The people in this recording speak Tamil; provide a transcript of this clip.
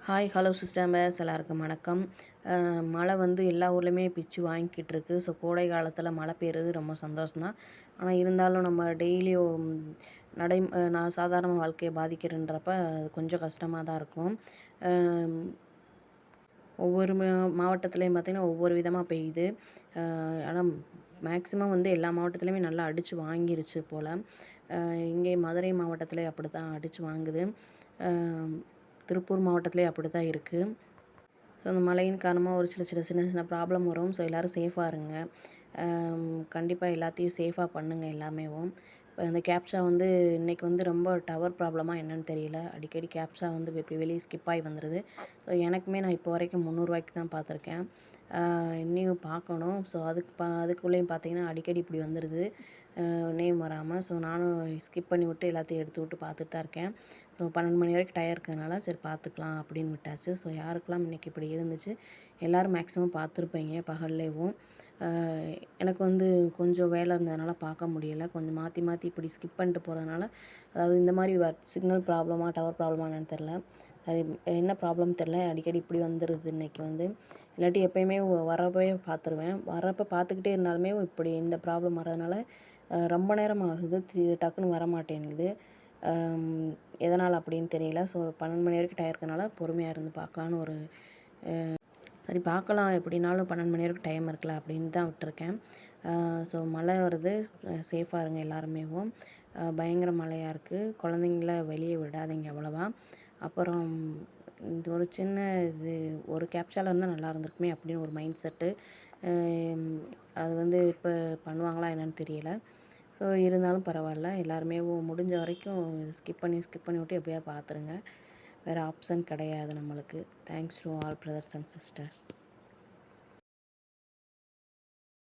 ஹாய் ஹலோ சிஸ்டர்ஸ் எல்லாருக்கும் வணக்கம். மழை வந்து எல்லா ஊர்லேயுமே பிச்சு வாங்கிக்கிட்டு இருக்கு. ஸோ கோடை காலத்தில் மழை பெய்யுறது ரொம்ப சந்தோஷம் தான். ஆனால் இருந்தாலும் நம்ம டெய்லியும் நான் சாதாரண வாழ்க்கையை பாதிக்கிறன்றப்ப அது கொஞ்சம் கஷ்டமாக தான் இருக்கும். ஒவ்வொரு மாவட்டத்துலேயும் பார்த்திங்கன்னா ஒவ்வொரு விதமாக பெய்யுது. ஆனால் மேக்ஸிமம் வந்து எல்லா மாவட்டத்துலேயுமே நல்லா அடித்து வாங்கிருச்சு போல். இங்கே மதுரை மாவட்டத்திலே அப்படி தான் அடித்து வாங்குது. திருப்பூர் மாவட்டத்திலே அப்படி தான் இருக்குது. ஸோ அந்த மழையின் காரணமாக ஒரு சின்ன சின்ன ப்ராப்ளம் வரும். ஸோ எல்லோரும் சேஃபாக இருங்க. கண்டிப்பாக எல்லாத்தையும் சேஃபாக பண்ணுங்கள் எல்லாமேவும். இப்போ இந்த கேப்ஷா வந்து இன்றைக்கி வந்து ரொம்ப டவர் ப்ராப்ளமாக என்னென்னு தெரியல. அடிக்கடி கேப்ஷா வந்து இப்படி வெளியே ஸ்கிப் ஆகி வந்துடுது. ஸோ எனக்குமே நான் இப்போ வரைக்கும் 300 தான் பார்த்துருக்கேன். இன்னும் பார்க்கணும். ஸோ அதுக்குள்ளேயும் பார்த்தீங்கன்னா அடிக்கடி இப்படி வந்துடுது நேம் வராமல். ஸோ நானும் ஸ்கிப் பண்ணி விட்டு எல்லாத்தையும் எடுத்து விட்டு பார்த்துட்டு தான் இருக்கேன். ஸோ 12 மணி வரைக்கும் டயர் இருக்கிறதுனால சரி பார்த்துக்கலாம் அப்படின்னு விட்டாச்சு. ஸோ யாருக்கெல்லாம் இன்றைக்கி இப்படி இருந்துச்சு எல்லோரும் மேக்ஸிமம் பார்த்துருப்பீங்க பகல்லேயும். எனக்கு வந்து கொஞ்சம் வேலை இருந்ததுனால பார்க்க முடியலை. கொஞ்சம் மாற்றி மாற்றி இப்படி ஸ்கிப் பண்ணிட்டு போகிறதுனால அதாவது இந்த மாதிரி சிக்னல் ப்ராப்ளமாக டவர் ப்ராப்ளமாக என்னென்னு தெரில. அது என்ன ப்ராப்ளம் தெரில. அடிக்கடி இப்படி வந்துடுது இன்றைக்கி வந்து. இல்லாட்டி எப்போயுமே வரப்போயே பார்த்துருவேன். வரப்போ பார்த்துக்கிட்டே இருந்தாலுமே இப்படி இந்த ப்ராப்ளம் வரதுனால ரொம்ப நேரம் ஆகுது. டக்குன்னு வர மாட்டேங்குது. எதனால் அப்படின்னு தெரியல. ஸோ 12 மணி வரைக்கும் டயம் இருக்கனால பொறுமையாக இருந்து பார்க்கலான்னு ஒரு சரி பார்க்கலாம் எப்படினாலும் 12 மணி வரைக்கும் டைம் இருக்குல்ல அப்படின்னு தான் விட்டுருக்கேன். ஸோ மழை வருது. சேஃபாக இருங்க எல்லாருமேவும். பயங்கர மழையாக இருக்குது. குழந்தைங்கள வெளியே விடாதீங்க அவ்வளவா. அப்புறம் இது ஒரு சின்ன இது ஒரு கேப்ஷாவில் இருந்தால் நல்லா இருந்திருக்குமே அப்படின்னு ஒரு மைண்ட் செட்டு. அது வந்து இப்போ பண்ணுவாங்களா என்னன்னு தெரியல. ஸோ இருந்தாலும் பரவாயில்ல. எல்லாருமே முடிஞ்ச வரைக்கும் ஸ்கிப் பண்ணி விட்டு எப்படியா பார்த்துருங்க. வேறு ஆப்ஷன் கிடையாது நம்மளுக்கு. Thanks to all brothers and sisters.